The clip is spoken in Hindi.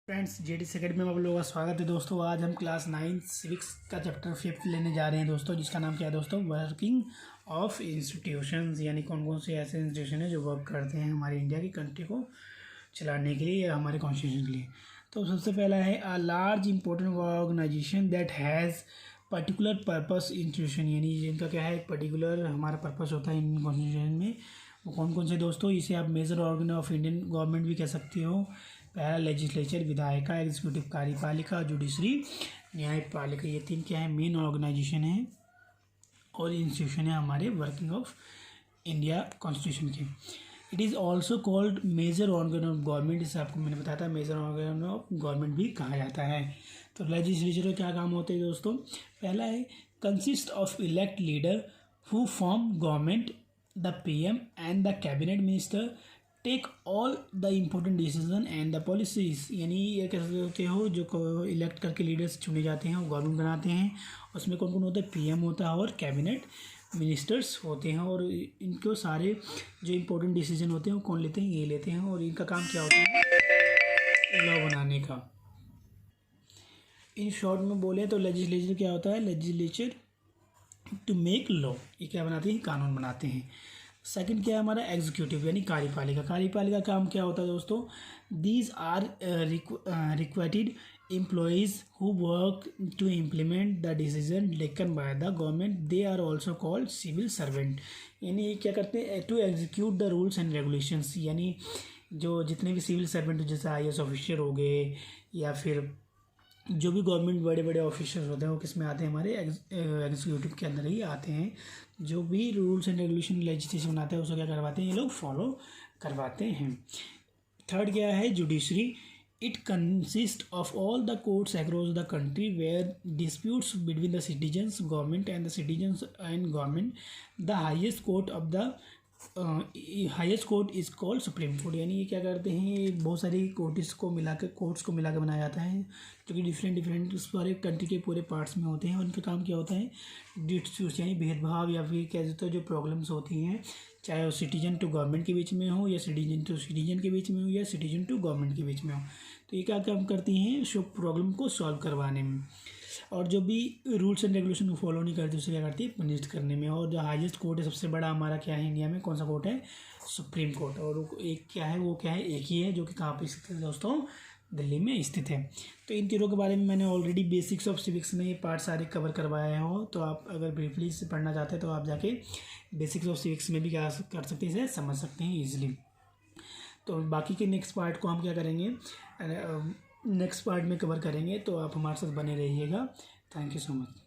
फ्रेंड्स जेडीएस एकेडमी में आप लोगों का स्वागत है दोस्तों। आज हम क्लास 9 सिविक्स का चैप्टर 5 लेने जा रहे हैं दोस्तों, जिसका नाम क्या है दोस्तों, वर्किंग ऑफ इंस्टीट्यूशंस। यानी कौन कौन से ऐसे इंस्टीट्यूशन है जो वर्क करते हैं हमारे इंडिया की कंट्री को चलाने के लिए या हमारे कॉन्स्टिट्यूशन के लिए। तो सबसे पहला है a large important organisation that has particular purpose institution, यानी जिनका क्या है एक पर्टिकुलर हमारा पर्पस होता है इन कॉन्स्टिट्यूशन में। वो कौन कौन से दोस्तों, इसे आप major organ of Indian government भी कह सकते हो। पहला लेजिस्लेचर विधायिका, एग्जीक्यूटिव कार्यपालिका, जुडिशरी न्यायपालिका। ये तीन क्या है मेन ऑर्गेनाइजेशन है और इंस्टीट्यूशन है हमारे वर्किंग ऑफ इंडिया कॉन्स्टिट्यूशन के। It is also called major organ of government, इसे आपको मैंने बताया था मेजर ऑर्गन ऑफ गवर्नमेंट भी कहा जाता है। तो लेजिस्लेचर का क्या काम होते हैं दोस्तों, पहला है consist of elect leader who form government, the PM and the cabinet minister take all the important decision and the policies. यानी ये कह सकते हो जो इलेक्ट करके लीडर्स चुने जाते हैं वो गवर्नमेंट बनाते हैं। उसमें कौन कौन होता है, पीएम होता है और कैबिनेट मिनिस्टर्स होते हैं। और इनको सारे जो इम्पोर्टेंट डिसीजन होते हैं वो कौन लेते हैं, ये लेते हैं। और इनका काम क्या होता है, लॉ बनाने का। इन शॉर्ट में बोले तो लेजिस्लेचर क्या होता है, लेजिस्लेचर टू मेक लॉ, ये क्या बनाते हैं, कानून बनाते हैं। सेकंड क्या है हमारा एग्जीक्यूटिव यानी कार्यपालिका। कार्यपालिका का काम क्या होता है दोस्तों, these are required employees who work to implement the decision taken by the government, they are also called civil servant. यानी क्या करते हैं, to execute the rules and regulations. यानी जो जितने भी सिविल सर्वेंट जैसे IAS ऑफिसर हो गए या फिर जो भी गवर्नमेंट बड़े बड़े ऑफिसर्स होते हैं वो किस में आते हैं, हमारे एग्जीक्यूटिव के अंदर ही आते हैं। जो भी रूल्स एंड रेगुलेशन लेजिस्लेशन बनाते हैं उसको क्या करवाते हैं, ये लोग फॉलो करवाते हैं। थर्ड क्या है judiciary. It consist of all the courts across the country where disputes between the citizens government and the citizens and government. The highest court of the highest court is called supreme court. यानी ये क्या करते हैं, बहुत सारी कोर्ट्स को मिला के बनाया जाता है जो कि डिफरेंट सारे कंट्री के पूरे पार्ट्स में होते हैं। उनका काम क्या होता है, डिस्प्यूट्स यानी भेदभाव या फिर क्या कहते हैं जो प्रॉब्लम्स होती हैं, चाहे वो सिटीजन टू गवर्नमेंट के बीच में हो या सिटीजन टू सिटीजन के बीच में हो या सिटीजन टू गवर्नमेंट के बीच में हो। तो ये क्या काम करती हैं, सब प्रॉब्लम को सॉल्व करवाने में। और जो भी रूल्स एंड रेगुलेशन को फॉलो नहीं करती उसे क्या करती है, पनिश करने में। और जो हाईएस्ट कोर्ट है सबसे बड़ा हमारा क्या है इंडिया में, कौन सा कोर्ट है, सुप्रीम कोर्ट। और एक क्या है, वो क्या है, एक ही है जो कि कहाँ पे स्थित है दोस्तों, दिल्ली में स्थित है। तो इन तीनों के बारे में मैंने ऑलरेडी बेसिक्स ऑफ सिविक्स में ये पार्ट सारे कवर करवाए हो। तो आप अगर ब्रीफली से पढ़ना चाहते हैं तो आप जाके बेसिक्स ऑफ सिविक्स में भी क्या कर सकते हैं, इसे समझ सकते हैं ईजिली। तो बाकी के नेक्स्ट पार्ट को हम क्या करेंगे, नेक्स्ट पार्ट में कवर करेंगे। तो आप हमारे साथ बने रहिएगा। Thank you so much.